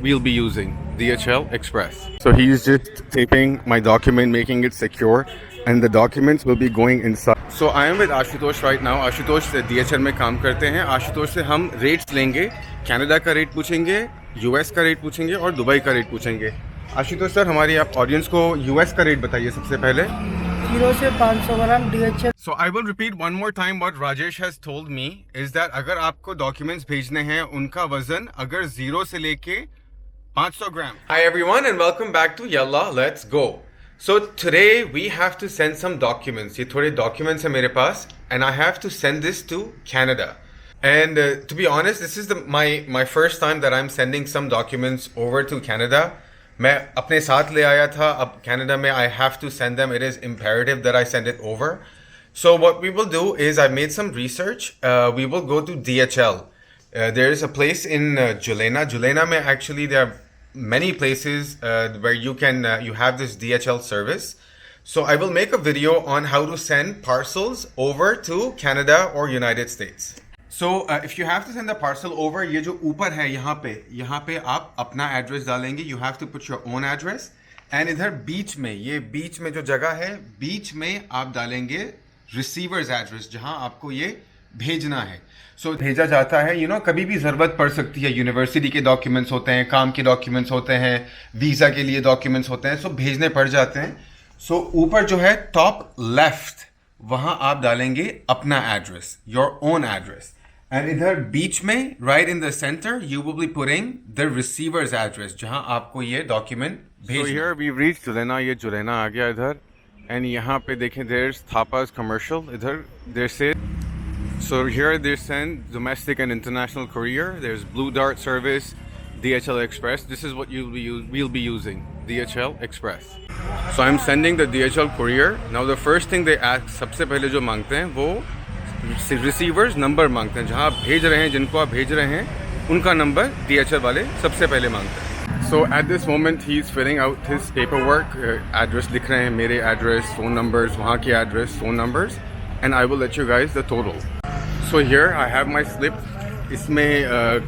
we'll be using, DHL Express. So he's just taping my document, making it secure, and the documents will be going inside. So I am with Ashutosh right now. Ashutosh DHL में काम करते हैं. आशुतोष से हम rates लेंगे, Canada का rate पूछेंगे, US का रेट पूछेंगे और दुबई का रेट पूछेंगे. आशुतोष सर, हमारी आप ऑडियंस को यूएस का रेट बताइए सबसे पहले. 0 से 500 ग्राम DHL. So I will repeat one more time what Rajesh has told me is that अगर आपको डॉक्यूमेंट्स भेजने हैं, उनका वजन अगर 0 से लेके 500 ग्राम. Hi everyone and welcome back to Yalla Let's Go. So today we have to send some documents. ये थोड़े documents हैं मेरे पास and I have to send this to Canada. And to be honest, this is my first time that I'm sending some documents over to Canada. मैं अपने साथ ले आया था. अब कनाडा में I have to send them. It is imperative that I send it over. So what we will do is I've made some research. We will go to DHL. There is a place in Juliana. Juliana में actually there are many places where you can you have this DHL service. So I will make a video on how to send parcels over to Canada or United States. So if you have to send a parcel over, ये जो ऊपर है यहाँ पे आप अपना address डालेंगे. You have to put your own address. And इधर बीच में, ये बीच में जो जगह है, बीच में आप डालेंगे रिसीवर्स एड्रेस जहाँ आपको ये भेजना है. So भेजा जाता है, कभी भी ज़रूरत पड़ सकती है. यूनिवर्सिटी के डॉक्यूमेंट्स होते हैं, काम के डॉक्यूमेंट्स होते हैं, वीज़ा के लिए डॉक्यूमेंट्स होते हैं, सो भेजने पड़ जाते हैं. सो ऊपर जो है टॉप लेफ्ट, वहाँ आप डालेंगे अपना address, your own address. And इधर बीच में right in the centre you will be putting the receivers address जहां आपको ये डॉक्यूमेंट भेजना. So here we reached Julena. ये जुलेना आ गया इधर. एंड यहाँ पे देखें देयर इज थापास कमर्शियल. इधर देयर से so here there send domestic and international courier. There is Blue Dart service, DHL Express. This is what we'll be using, DHL Express. So I'm sending the DHL courier. Now the first thing they ask, सबसे पहले जो मांगते हैं वो receivers number मांगते हैं. जहाँ आप भेज रहे हैं, जिनको आप भेज रहे हैं, उनका नंबर DHL वाले सबसे पहले मांगते हैं. So at this moment he is filling out his paper work. Address लिख रहे हैं, मेरे एड्रेस, फ़ोन नंबर्स, वहाँ के address, phone numbers, and I will let you guys the total. So here I have my slip. इसमें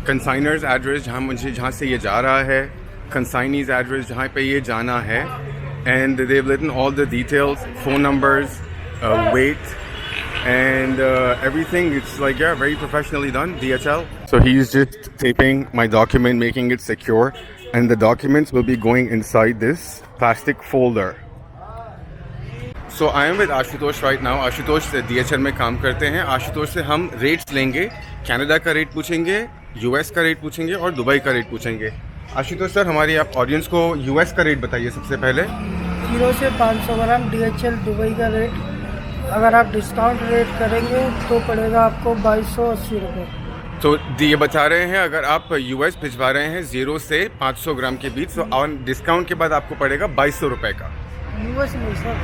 consignors address जहाँ से ये जा रहा है, कंसाइनीज एड्रेस जहाँ पे ये जाना है, and they have written all the details, phone numbers, weight, and everything. It's like, yeah, very professionally done, DHL. So he's just taping my document, making it secure, and the documents will be going inside this plastic folder. So I am with Ashutosh right now. Ashutosh DHL में काम करते हैं. आशुतोष से हम rates लेंगे, Canada का rate पूछेंगे, US का रेट पूछेंगे और दुबई का रेट पूछेंगे. आशुतोष सर, हमारी आप ऑडियंस को यूएस का रेट बताइए सबसे पहले. 0 से 500 ग्राम DHL दुबई का रेट. अगर आप डिस्काउंट रेट करेंगे तो पड़ेगा आपको 2280 रुपये. तो ये बता रहे हैं अगर आप यूएस भिजवा रहे हैं 0 से 500 ग्राम के बीच, तो ऑन डिस्काउंट के बाद आपको पड़ेगा 2200 रुपये का. यूएस नहीं सर.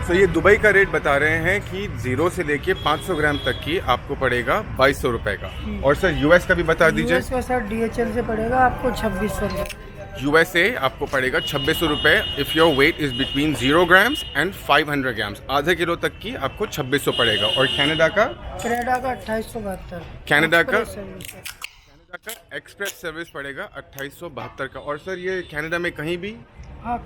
तो ये दुबई का रेट बता रहे हैं कि 0 से लेके 500 ग्राम तक की आपको पड़ेगा 2200 रुपये का. और सर यूएस का भी बता दीजिए. यूएस का सर DHL से पड़ेगा आपको 2600 रुपये. USA आपको पड़ेगा 2600 रुपये if your weight is between 0 grams and 500 grams. आधे किलो तक की आपको 2600 पड़ेगा. और कनाडा का 2872. कनाडा का एक्सप्रेस सर्विस पड़ेगा 2872 का. और सर ये कनाडा में कहीं भी, हाँ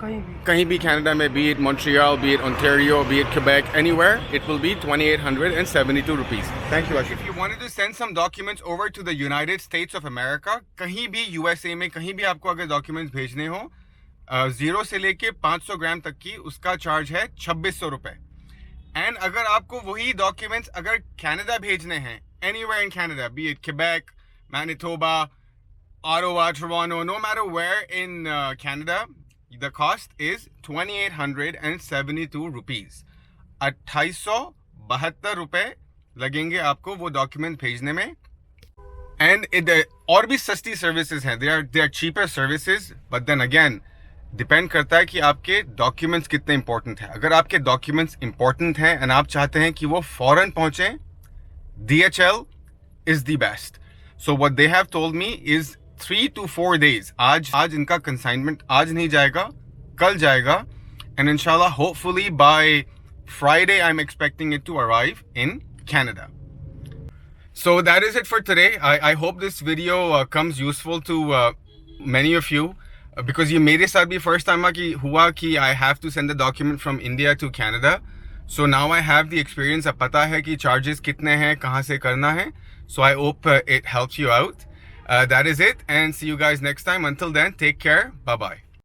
कहीं भी कनाडा में, be it Montreal, be it Ontario, be it Quebec, anywhere, it will be 2872 rupees. Thank you, Ashish. If you wanted to send some documents over to the United States of America, कहीं भी USA में कहीं भी आपको अगर documents भेजने हो, 0 से लेके 500 ग्राम तक की, उसका चार्ज है 2600 रुपये. एंड अगर आपको वही डॉक्यूमेंट्स अगर कनाडा भेजने हैं, anywhere in Canada, be it Quebec, Manitoba, Ottawa, Toronto, no matter where in Canada, the cost is 2872 rupees. 2872 रुपये लगेंगे आपको वो डॉक्यूमेंट भेजने में. एंड और भी सस्ती सर्विसेज हैं. They are cheaper services, but then again depend करता है कि आपके डॉक्यूमेंट्स कितने इंपॉर्टेंट हैं. अगर आपके डॉक्यूमेंट्स इंपॉर्टेंट हैं एंड आप चाहते हैं कि वो फौरन पहुंचे, DHL is the best. So what they have told me is 3 to 4 days. आज इनका कंसाइनमेंट आज नहीं जाएगा, कल जाएगा. एंड इंशाल्लाह hopefully by Friday I am expecting it to arrive in Canada. So that is it for today. I hope this video comes useful to many of you, because ये मेरे साथ भी first time हुआ कि I have to send the document from India to Canada. So now I have the experience. अब पता है कि charges कितने हैं, कहाँ से करना है. So I hope it helps you out. That is it, and see you guys next time. Until then, take care. Bye bye.